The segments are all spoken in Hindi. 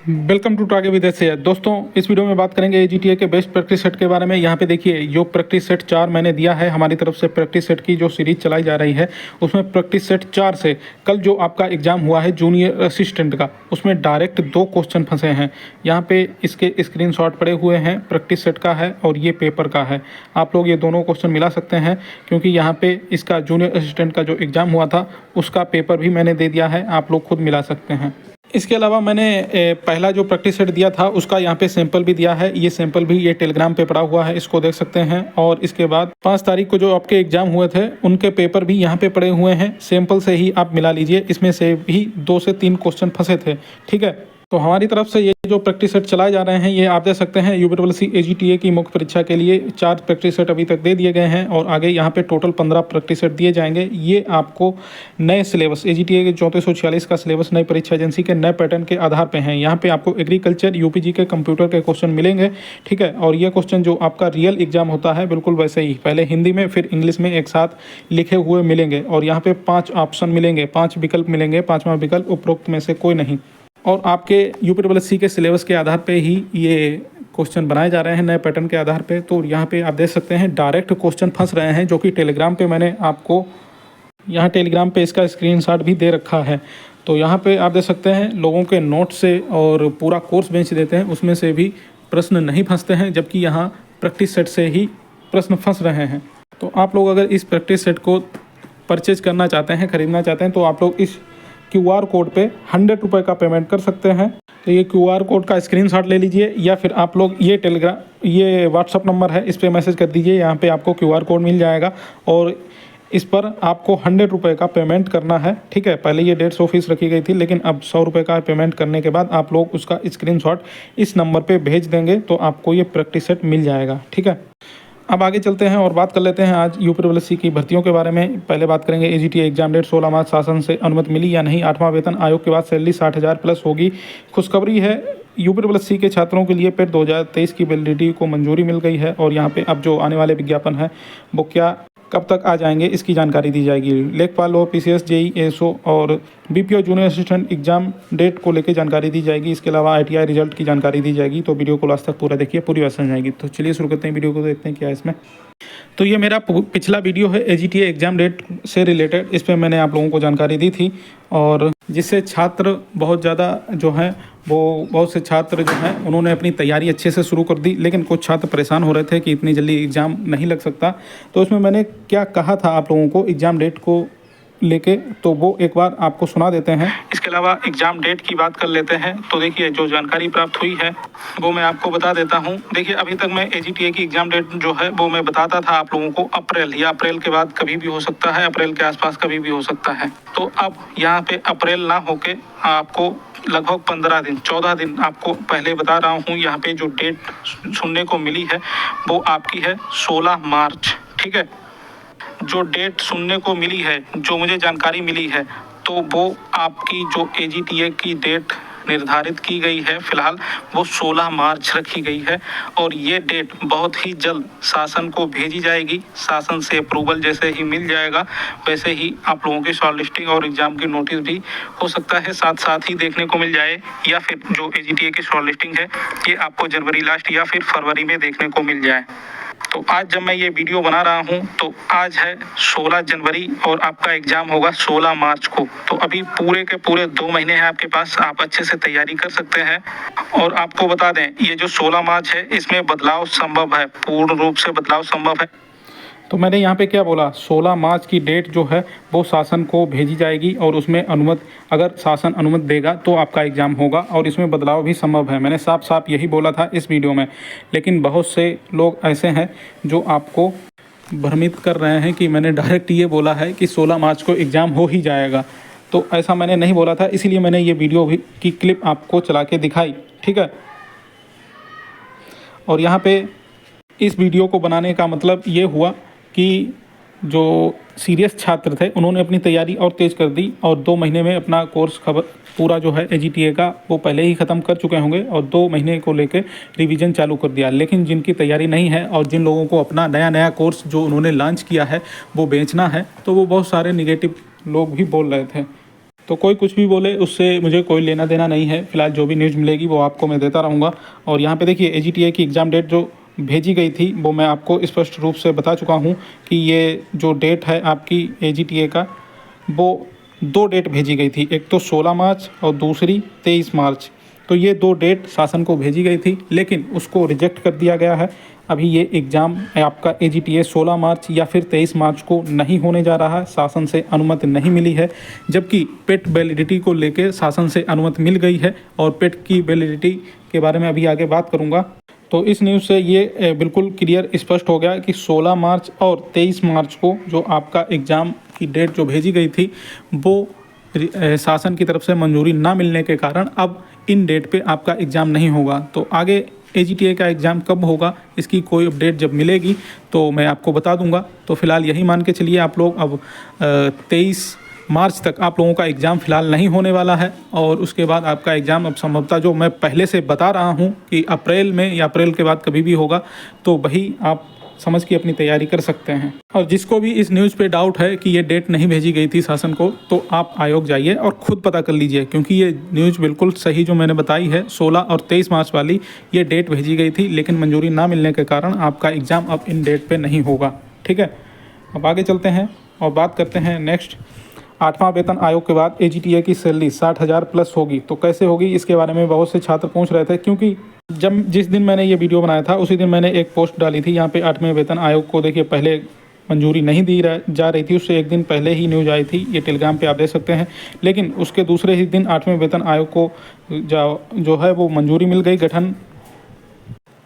वेलकम टू टागे विद एस दोस्तों, इस वीडियो में बात करेंगे एजीटीए के बेस्ट प्रैक्टिस सेट के बारे में। यहाँ पे देखिए, जो प्रैक्टिस सेट 4 मैंने दिया है हमारी तरफ से, प्रैक्टिस सेट की जो सीरीज चलाई जा रही है उसमें प्रैक्टिस सेट 4 से कल जो आपका एग्जाम हुआ है जूनियर असिस्टेंट का, उसमें डायरेक्ट 2 क्वेश्चन फंसे हैं। यहाँ पे इसके स्क्रीनशॉट पड़े हुए हैं, प्रैक्टिस सेट का है और ये पेपर का है। आप लोग ये दोनों क्वेश्चन मिला सकते हैं, क्योंकि यहाँ पे इसका जूनियर असिस्टेंट का जो एग्ज़ाम हुआ था उसका पेपर भी मैंने दे दिया है, आप लोग खुद मिला सकते हैं। इसके अलावा मैंने पहला जो प्रैक्टिस सेट दिया था उसका यहाँ पे सैंपल भी दिया है। ये सैंपल भी ये टेलीग्राम पे पड़ा हुआ है, इसको देख सकते हैं। और इसके बाद 5 तारीख को जो आपके एग्जाम हुए थे उनके पेपर भी यहाँ पे पड़े हुए हैं, सैंपल से ही आप मिला लीजिए। इसमें से भी 2 से 3 क्वेश्चन फंसे थे, ठीक है। तो हमारी तरफ से ये जो प्रैक्टिस सेट चलाए जा रहे हैं ये आप देख सकते हैं। यूपीएससी एजीटीए की मुख्य परीक्षा के लिए 4 प्रैक्टिस सेट अभी तक दे दिए गए हैं और आगे यहाँ पे टोटल 15 प्रैक्टिस सेट दिए जाएंगे। ये आपको नए सिलेबस, एजीटीए के 3446 का सिलेबस नई परीक्षा एजेंसी के नए पैटर्न के आधार पे हैं। यहाँ पे आपको एग्रीकल्चर, यूपीजी के कंप्यूटर के क्वेश्चन मिलेंगे, ठीक है। और ये क्वेश्चन जो आपका रियल एग्जाम होता है बिल्कुल वैसे ही, पहले हिंदी में फिर इंग्लिश में एक साथ लिखे हुए मिलेंगे। और यहाँ पे 5 ऑप्शन मिलेंगे, 5 विकल्प मिलेंगे, 5वां विकल्प उपरोक्त में से कोई नहीं। और आपके यूपीएससी के सिलेबस के आधार पे ही ये क्वेश्चन बनाए जा रहे हैं, नए पैटर्न के आधार पे। तो यहाँ पे आप देख सकते हैं डायरेक्ट क्वेश्चन फंस रहे हैं, जो कि टेलीग्राम पे मैंने आपको यहाँ टेलीग्राम पे इसका स्क्रीनशॉट भी दे रखा है। तो यहाँ पे आप देख सकते हैं लोगों के नोट से और पूरा कोर्स बेंच देते हैं, उसमें से भी प्रश्न नहीं फंसते हैं, जबकि यहाँ प्रैक्टिस सेट से ही प्रश्न फंस रहे हैं। तो आप लोग अगर इस प्रैक्टिस सेट को परचेज करना चाहते हैं, ख़रीदना चाहते हैं, तो आप लोग इस QR कोड पे 100 रुपये का पेमेंट कर सकते हैं। तो ये QR कोड का स्क्रीनशॉट ले लीजिए, या फिर आप लोग ये व्हाट्सअप नंबर है, इस पर मैसेज कर दीजिए। यहाँ पे आपको QR कोड मिल जाएगा और इस पर आपको 100 रुपये का पेमेंट करना है, ठीक है। पहले ये 150 फीस रखी गई थी, लेकिन अब 100 रुपये का पेमेंट करने के बाद आप लोग उसका स्क्रीनशॉट इस नंबर पे भेज देंगे तो आपको ये प्रैक्टिस सेट मिल जाएगा, ठीक है। अब आगे चलते हैं और बात कर लेते हैं आज यूपीएससी की भर्तियों के बारे में। पहले बात करेंगे एजीटीए एग्जाम डेट 16 मार्च, शासन से अनुमति मिली या नहीं। 8वां वेतन आयोग के बाद सैलरी 60,000 प्लस होगी। खुशखबरी है, यूपीएससी के छात्रों के लिए पेट 2023 की वैलिडिटी को मंजूरी मिल गई है। और यहाँ पे अब जो आने वाले विज्ञापन है वो कब तक आ जाएंगे इसकी जानकारी दी जाएगी। लेखपाल और पीसीएस, जेई, एसओ और BPO junior assistant exam date को लेकर जानकारी दी जाएगी। इसके अलावा आईटीआई रिजल्ट की जानकारी दी जाएगी। तो वीडियो को लास्ट तक पूरा देखिए, पूरी बात समझ आएगी। तो चलिए शुरू करते हैं वीडियो को, देखते हैं क्या है इसमें। तो ये मेरा पिछला वीडियो है एजीटीए एग्जाम डेट से रिलेटेड, इस पर मैंने आप लोगों को जानकारी दी थी, और जिससे छात्र बहुत ज़्यादा जो हैं वो बहुत से छात्र जो हैं उन्होंने अपनी तैयारी अच्छे से शुरू कर दी। लेकिन कुछ छात्र परेशान हो रहे थे कि इतनी जल्दी एग्ज़ाम नहीं लग सकता। तो उसमें मैंने क्या कहा था आप लोगों को एग्ज़ाम डेट को लेके, तो वो एक बार आपको सुना देते हैं। इसके अलावा एग्ज़ाम डेट की बात कर लेते हैं। तो देखिए, जो जानकारी प्राप्त हुई है वो मैं आपको बता देता हूँ। देखिए, अभी तक मैं एजीटीए की एग्ज़ाम डेट जो है वो मैं बताता था आप लोगों को अप्रैल, या अप्रैल के बाद कभी भी हो सकता है, अप्रैल के आसपास कभी भी हो सकता है। तो अब यहाँ पे अप्रैल ना होके आपको लगभग 15 दिन, 14 दिन आपको पहले बता रहा हूँ। यहाँ पे जो डेट सुनने को मिली है वो आपकी है 16 मार्च, ठीक है। जो डेट सुनने को मिली है, जो मुझे जानकारी मिली है, तो वो आपकी जो एजीटीए की डेट निर्धारित की गई है फिलहाल वो 16 मार्च रखी गई है। और ये डेट बहुत ही जल्द शासन को भेजी जाएगी। शासन से अप्रूवल जैसे ही मिल जाएगा वैसे ही आप लोगों की शॉर्ट लिस्टिंग और एग्जाम की नोटिस भी हो सकता है साथ साथ ही देखने को मिल जाए, या फिर जो एजीटीए की शॉर्ट लिस्टिंग है ये आपको जनवरी लास्ट या फिर फरवरी में देखने को मिल जाए। तो आज जब मैं ये वीडियो बना रहा हूँ तो आज है 16 जनवरी और आपका एग्जाम होगा 16 मार्च को। तो अभी पूरे के पूरे 2 महीने हैं आपके पास, आप अच्छे से तैयारी कर सकते हैं। और आपको बता दें, ये जो 16 मार्च है इसमें बदलाव संभव है, पूर्ण रूप से बदलाव संभव है। तो मैंने यहाँ पे क्या बोला, 16 मार्च की डेट जो है वो शासन को भेजी जाएगी और उसमें अनुमति, अगर शासन अनुमति देगा तो आपका एग्ज़ाम होगा और इसमें बदलाव भी संभव है। मैंने साफ साफ यही बोला था इस वीडियो में। लेकिन बहुत से लोग ऐसे हैं जो आपको भ्रमित कर रहे हैं कि मैंने डायरेक्ट ये बोला है कि 16 मार्च को एग्ज़ाम हो ही जाएगा। तो ऐसा मैंने नहीं बोला था, इसीलिए मैंने ये वीडियो भी की क्लिप आपको चला के दिखाई, ठीक है। और यहाँ पे इस वीडियो को बनाने का मतलब ये हुआ कि जो सीरियस छात्र थे उन्होंने अपनी तैयारी और तेज़ कर दी और 2 महीने में अपना कोर्स पूरा जो है एजीटीए का वो पहले ही ख़त्म कर चुके होंगे और 2 महीने को लेकर रिवीजन चालू कर दिया। लेकिन जिनकी तैयारी नहीं है और जिन लोगों को अपना नया कोर्स जो उन्होंने लॉन्च किया है वो बेचना है, तो वो बहुत सारे निगेटिव लोग भी बोल रहे थे। तो कोई कुछ भी बोले उससे मुझे कोई लेना देना नहीं है। फिलहाल जो भी न्यूज़ मिलेगी वो आपको मैं देता रहूँगा। और यहाँ पे देखिए AGTA की एग्ज़ाम डेट जो भेजी गई थी वो मैं आपको स्पष्ट रूप से बता चुका हूँ कि ये जो डेट है आपकी AGTA का, वो 2 डेट भेजी गई थी, एक तो 16 मार्च और दूसरी 23 मार्च। तो ये 2 डेट शासन को भेजी गई थी, लेकिन उसको रिजेक्ट कर दिया गया है। अभी ये एग्ज़ाम आपका AGTA 16 मार्च या फिर 23 मार्च को नहीं होने जा रहा है, शासन से अनुमति नहीं मिली है। जबकि पेट वैलिडिटी को लेकर शासन से अनुमति मिल गई है और पेट की वैलिडिटी के बारे में अभी आगे बात करूँगा। तो इस न्यूज़ से ये बिल्कुल क्लियर स्पष्ट हो गया कि 16 मार्च और 23 मार्च को जो आपका एग्ज़ाम की डेट जो भेजी गई थी वो शासन की तरफ से मंजूरी ना मिलने के कारण अब इन डेट पे आपका एग्ज़ाम नहीं होगा। तो आगे AGTA का एग्ज़ाम कब होगा इसकी कोई अपडेट जब मिलेगी तो मैं आपको बता दूंगा। तो फिलहाल यही मान के चलिए आप लोग अब 23 मार्च तक आप लोगों का एग्ज़ाम फ़िलहाल नहीं होने वाला है। और उसके बाद आपका एग्ज़ाम अब संभवतः जो मैं पहले से बता रहा हूं कि अप्रैल में या अप्रैल के बाद कभी भी होगा, तो वही आप समझ के अपनी तैयारी कर सकते हैं। और जिसको भी इस न्यूज़ पे डाउट है कि ये डेट नहीं भेजी गई थी शासन को, तो आप आयोग जाइए और ख़ुद पता कर लीजिए, क्योंकि ये न्यूज़ बिल्कुल सही जो मैंने बताई है 16 और 23 मार्च वाली ये डेट भेजी गई थी, लेकिन मंजूरी ना मिलने के कारण आपका एग्ज़ाम अब इन डेट पर नहीं होगा। ठीक है, अब आगे चलते हैं और बात करते हैं नेक्स्ट। 8वां वेतन आयोग के बाद AGTA की सैलरी 60,000 प्लस होगी, तो कैसे होगी इसके बारे में बहुत से छात्र पूछ रहे थे। क्योंकि जिस दिन मैंने ये वीडियो बनाया था उसी दिन मैंने एक पोस्ट डाली थी। यहाँ पे 8वें वेतन आयोग को देखिए पहले मंजूरी नहीं दी जा रही थी, उससे एक दिन पहले ही न्यूज़ आई थी, ये टेलीग्राम पे आप देख सकते हैं। लेकिन उसके दूसरे ही दिन 8वें वेतन आयोग को जो है वो मंजूरी मिल गई, गठन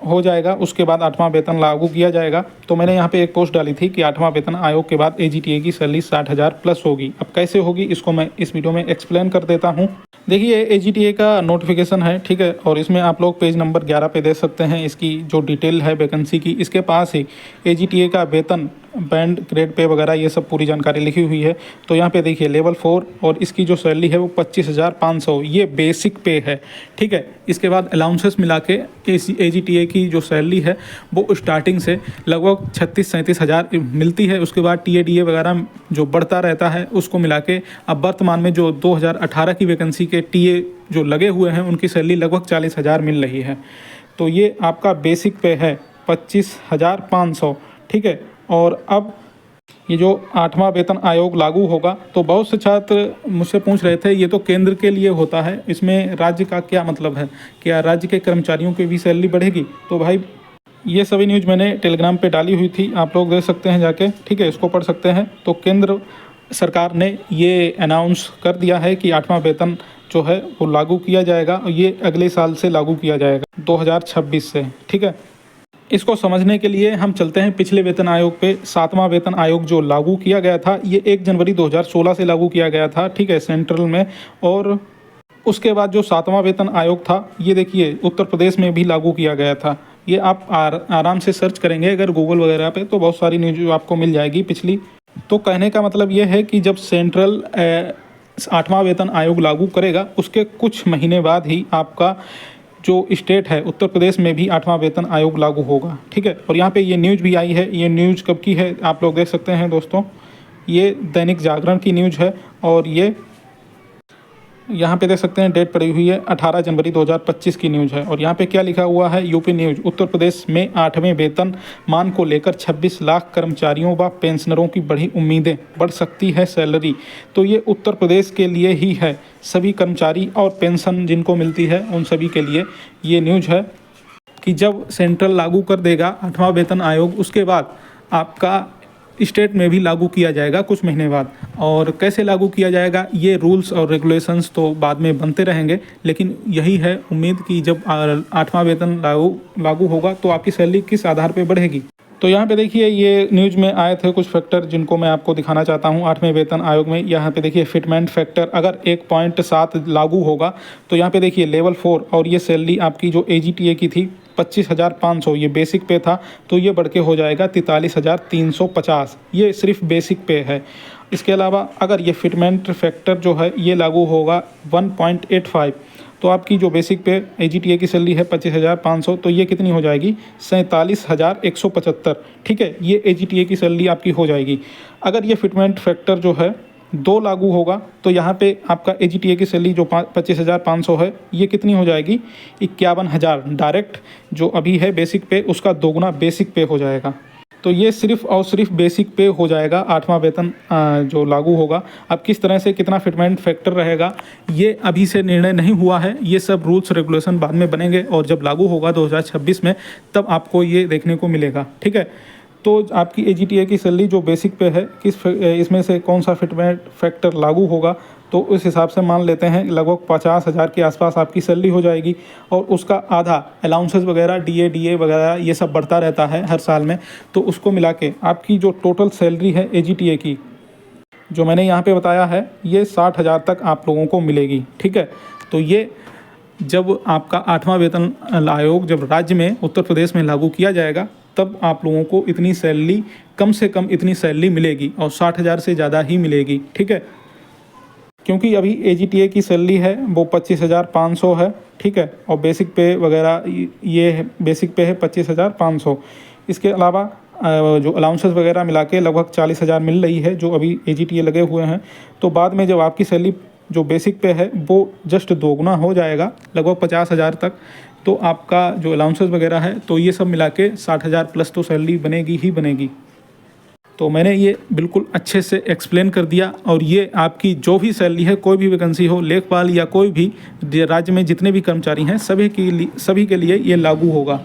हो जाएगा। उसके बाद 8वां वेतन लागू किया जाएगा। तो मैंने यहाँ पे एक पोस्ट डाली थी कि 8वां वेतन आयोग के बाद AGTA की सैलरी 60,000 प्लस होगी। अब कैसे होगी इसको मैं इस वीडियो में एक्सप्लेन कर देता हूँ। देखिए AGTA का नोटिफिकेशन है, ठीक है, और इसमें आप लोग पेज नंबर 11 पे देख सकते हैं इसकी जो डिटेल है वैकेंसी की। इसके पास ही AGTA का वेतन, बैंड, ग्रेड पे वगैरह ये सब पूरी जानकारी लिखी हुई है। तो यहाँ पे देखिए लेवल 4 और इसकी जो सैलरी है वो 25,500 ये बेसिक पे है। ठीक है, इसके बाद अलाउंसेस मिला के AGTA की जो सैलरी है वो स्टार्टिंग से लगभग 36-37 हज़ार मिलती है। उसके बाद TADA वगैरह जो बढ़ता रहता है उसको मिला के अब वर्तमान में जो 2018 की वैकेंसी के TA जो लगे हुए हैं उनकी सैलरी लगभग 40,000 मिल रही है। तो ये आपका बेसिक पे है 25,500। ठीक है, और अब ये जो 8वां वेतन आयोग लागू होगा तो बहुत से छात्र मुझसे पूछ रहे थे ये तो केंद्र के लिए होता है, इसमें राज्य का क्या मतलब है, क्या राज्य के कर्मचारियों की भी सैलरी बढ़ेगी? तो भाई ये सभी न्यूज़ मैंने टेलीग्राम पे डाली हुई थी, आप लोग देख सकते हैं जाके, ठीक है, इसको पढ़ सकते हैं। तो केंद्र सरकार ने ये अनाउंस कर दिया है कि 8वां वेतन जो है वो लागू किया जाएगा और ये अगले साल से लागू किया जाएगा 2026 से। ठीक है, इसको समझने के लिए हम चलते हैं पिछले वेतन आयोग पे। 7वां वेतन आयोग जो लागू किया गया था ये 1 जनवरी 2016 से लागू किया गया था, ठीक है, सेंट्रल में। और उसके बाद जो 7वां वेतन आयोग था ये देखिए उत्तर प्रदेश में भी लागू किया गया था। ये आप आराम से सर्च करेंगे अगर गूगल वगैरह पे तो बहुत सारी न्यूज आपको मिल जाएगी पिछली। तो कहने का मतलब ये है कि जब सेंट्रल 8वां वेतन आयोग लागू करेगा उसके कुछ महीने बाद ही आपका जो स्टेट है उत्तर प्रदेश में भी 8वां वेतन आयोग लागू होगा। ठीक है, और यहाँ पे ये न्यूज़ भी आई है। ये न्यूज़ कब की है आप लोग देख सकते हैं दोस्तों, ये दैनिक जागरण की न्यूज़ है और ये यहाँ पे देख सकते हैं डेट पड़ी हुई है 18 जनवरी 2025 की न्यूज़ है। और यहाँ पे क्या लिखा हुआ है, यूपी न्यूज़, उत्तर प्रदेश में 8वें वेतन मान को लेकर 26 लाख कर्मचारियों व पेंशनरों की बढ़ी उम्मीदें, बढ़ सकती है सैलरी। तो ये उत्तर प्रदेश के लिए ही है, सभी कर्मचारी और पेंशन जिनको मिलती है उन सभी के लिए ये न्यूज़ है कि जब सेंट्रल लागू कर देगा 8वां वेतन आयोग उसके बाद आपका स्टेट में भी लागू किया जाएगा कुछ महीने बाद। और कैसे लागू किया जाएगा ये रूल्स और रेगुलेशंस तो बाद में बनते रहेंगे, लेकिन यही है उम्मीद कि जब 8वां वेतन लागू होगा तो आपकी सैलरी किस आधार पे बढ़ेगी। तो यहाँ पे देखिए ये न्यूज़ में आए थे कुछ फैक्टर जिनको मैं आपको दिखाना चाहता हूँ 8वें वेतन आयोग में। यहाँ पे देखिए फिटमेंट फैक्टर अगर 1.7 लागू होगा तो यहाँ पे देखिए लेवल 4 और ये सैलरी आपकी जो AGTA की थी 25,500 ये बेसिक पे था तो ये बढ़ के हो जाएगा 43,350, ये सिर्फ बेसिक पे है। इसके अलावा अगर ये फिटमेंट फैक्टर जो है ये लागू होगा 1.85 तो आपकी जो बेसिक पे AGTA की सैलरी है 25,500 तो ये कितनी हो जाएगी 47,175। ठीक है, ये AGTA की सैलरी आपकी हो जाएगी। अगर ये फिटमेंट फैक्टर जो है 2 लागू होगा तो यहाँ पे आपका AGTA की सैलरी जो 25,500 है ये कितनी हो जाएगी, 51,000 डायरेक्ट जो अभी है बेसिक पे, उसका दोगुना बेसिक पे हो जाएगा। तो ये सिर्फ और सिर्फ बेसिक पे हो जाएगा 8वां वेतन जो लागू होगा। अब किस तरह से कितना फिटमेंट फैक्टर रहेगा ये अभी से निर्णय नहीं हुआ है, ये सब रूल्स रेगुलेशन बाद में बनेंगे और जब लागू होगा 2026 में तब आपको ये देखने को मिलेगा। ठीक है, तो आपकी AGTA की सैलरी जो बेसिक पे है इसमें से कौन सा फिटमेंट फैक्टर लागू होगा, तो उस हिसाब से मान लेते हैं लगभग 50,000 के आसपास आपकी सैलरी हो जाएगी और उसका आधा अलाउंसेस वगैरह DA वगैरह ये सब बढ़ता रहता है हर साल में, तो उसको मिला के आपकी जो टोटल सैलरी है AGTA की जो मैंने यहाँ पे बताया है ये 60,000 तक आप लोगों को मिलेगी। ठीक है, तो ये जब आपका 8वां वेतन आयोग जब राज्य में उत्तर प्रदेश में लागू किया जाएगा तब आप लोगों को इतनी सैलरी, कम से कम इतनी सैलरी मिलेगी और 60,000 से ज़्यादा ही मिलेगी। ठीक है, क्योंकि अभी AGTA की सैलरी है वो 25,500 है। ठीक है, और बेसिक पे वगैरह ये है, बेसिक पे है 25,500। इसके अलावा जो अलाउंसेस वगैरह मिला के लगभग 40,000 मिल रही है जो अभी AGTA लगे हुए हैं। तो बाद में जब आपकी सैलरी जो बेसिक पे है वो जस्ट दोगुना हो जाएगा लगभग 50,000 तक, तो आपका जो अलाउंसेस वगैरह है तो ये सब मिला के 60,000 प्लस तो सैलरी बनेगी ही बनेगी। तो मैंने ये बिल्कुल अच्छे से एक्सप्लेन कर दिया और ये आपकी जो भी सैलरी है, कोई भी वैकेंसी हो, लेखपाल या कोई भी राज्य में जितने भी कर्मचारी हैं सभी के लिए ये लागू होगा।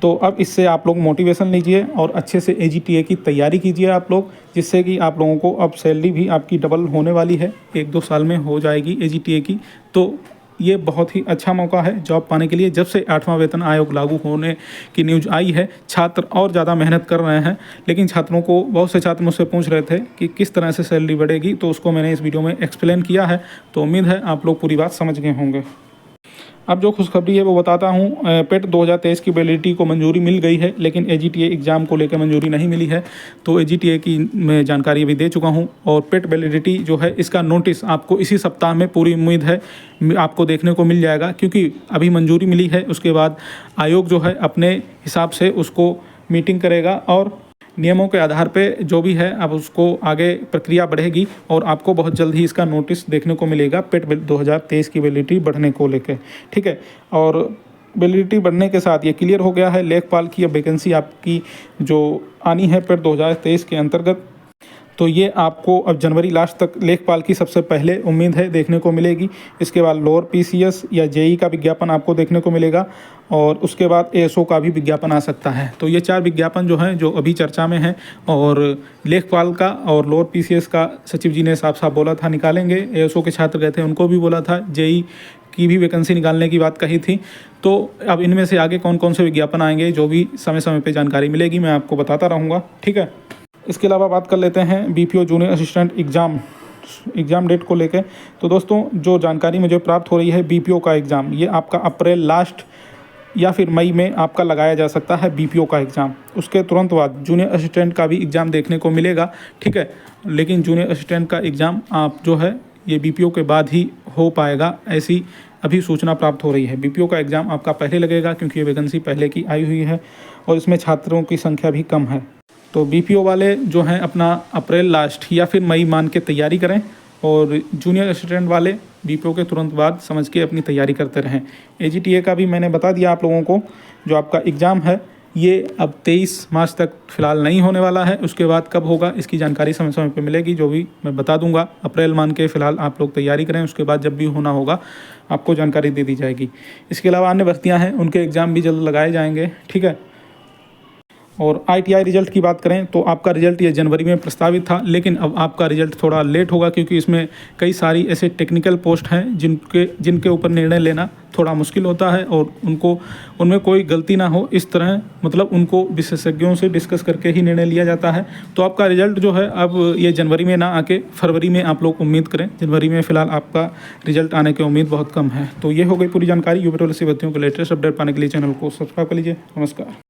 तो अब इससे आप लोग मोटिवेशन लीजिए और अच्छे से AGTA की तैयारी कीजिए आप लोग, जिससे कि आप लोगों को अब सैलरी भी आपकी डबल होने वाली है, 1-2 साल में हो जाएगी AGTA की। तो ये बहुत ही अच्छा मौका है जॉब पाने के लिए। जब से 8वां वेतन आयोग लागू होने की न्यूज़ आई है छात्र और ज़्यादा मेहनत कर रहे हैं, लेकिन छात्रों को बहुत से छात्र मुझसे पूछ रहे थे कि किस तरह से सैलरी बढ़ेगी, तो उसको मैंने इस वीडियो में एक्सप्लेन किया है। तो उम्मीद है आप लोग पूरी बात समझ गए होंगे। अब जो खुशखबरी है वो बताता हूँ। पेट 2023 की वैलिडिटी को मंजूरी मिल गई है, लेकिन AGTA एग्ज़ाम को लेकर मंजूरी नहीं मिली है। तो AGTA की मैं जानकारी अभी दे चुका हूँ और पेट वैलिडिटी जो है इसका नोटिस आपको इसी सप्ताह में पूरी उम्मीद है आपको देखने को मिल जाएगा, क्योंकि अभी मंजूरी मिली है। उसके बाद आयोग जो है अपने हिसाब से उसको मीटिंग करेगा और नियमों के आधार पे जो भी है अब उसको आगे प्रक्रिया बढ़ेगी और आपको बहुत जल्द ही इसका नोटिस देखने को मिलेगा पेट 2023 की वैलिडिटी बढ़ने को लेकर। ठीक है, और वैलिडिटी बढ़ने के साथ ये क्लियर हो गया है लेखपाल की अब वैकेंसी आपकी जो आनी है पेट 2023 के अंतर्गत, तो ये आपको अब जनवरी लास्ट तक लेखपाल की सबसे पहले उम्मीद है देखने को मिलेगी। इसके बाद लोअर PCS या JEE का विज्ञापन आपको देखने को मिलेगा और उसके बाद ASO का भी विज्ञापन आ सकता है। तो ये 4 विज्ञापन जो हैं जो अभी चर्चा में हैं, और लेखपाल का और लोअर PCS का सचिव जी ने साफ साफ बोला था निकालेंगे। ASO के छात्र गए थे उनको भी बोला था, JEE की भी वैकेंसी निकालने की बात कही थी। तो अब इनमें से आगे कौन कौन से विज्ञापन आएंगे जो भी समय समय पर जानकारी मिलेगी मैं आपको बताता रहूँगा। ठीक है, इसके अलावा बात कर लेते हैं BPO junior assistant exam date को लेकर। तो दोस्तों जो जानकारी मुझे प्राप्त हो रही है BPO का एग्ज़ाम ये आपका अप्रैल लास्ट या फिर मई में आपका लगाया जा सकता है BPO का एग्ज़ाम। उसके तुरंत बाद जूनियर असिस्टेंट का भी एग्ज़ाम देखने को मिलेगा। ठीक है, लेकिन जूनियर असिस्टेंट का एग्ज़ाम आप जो है ये BPO के बाद ही हो पाएगा, ऐसी अभी सूचना प्राप्त हो रही है। BPO का एग्ज़ाम आपका पहले लगेगा क्योंकि ये वैकेंसी पहले की आई हुई है और इसमें छात्रों की संख्या भी कम है। तो BPO वाले जो हैं अपना अप्रैल लास्ट या फिर मई मान के तैयारी करें और जूनियर असिस्टेंट वाले BPO के तुरंत बाद समझ के अपनी तैयारी करते रहें। AGTA का भी मैंने बता दिया आप लोगों को, जो आपका एग्ज़ाम है ये अब 23 मार्च तक फ़िलहाल नहीं होने वाला है। उसके बाद कब होगा इसकी जानकारी समय समय पर मिलेगी, जो भी मैं बता दूंगा। अप्रैल मान के फ़िलहाल आप लोग तैयारी करें, उसके बाद जब भी होना होगा आपको जानकारी दे दी जाएगी। इसके अलावा अन्य भर्तियाँ हैं उनके एग्ज़ाम भी जल्द लगाए जाएंगे। ठीक है, और ITI रिजल्ट की बात करें तो आपका रिजल्ट ये जनवरी में प्रस्तावित था, लेकिन अब आपका रिजल्ट थोड़ा लेट होगा क्योंकि इसमें कई सारी ऐसे टेक्निकल पोस्ट हैं जिनके ऊपर निर्णय लेना थोड़ा मुश्किल होता है और उनमें कोई गलती ना हो इस तरह, मतलब उनको विशेषज्ञों से डिस्कस करके ही निर्णय लिया जाता है। तो आपका रिजल्ट जो है अब ये जनवरी में ना आके फरवरी में आप लोग उम्मीद करें। जनवरी में फ़िलहाल आपका रिजल्ट आने की उम्मीद बहुत कम है। तो ये हो गई पूरी जानकारी। यूपी भर्तियों के लेटेस्ट अपडेट पाने के लिए चैनल को सब्सक्राइब कर लीजिए। नमस्कार।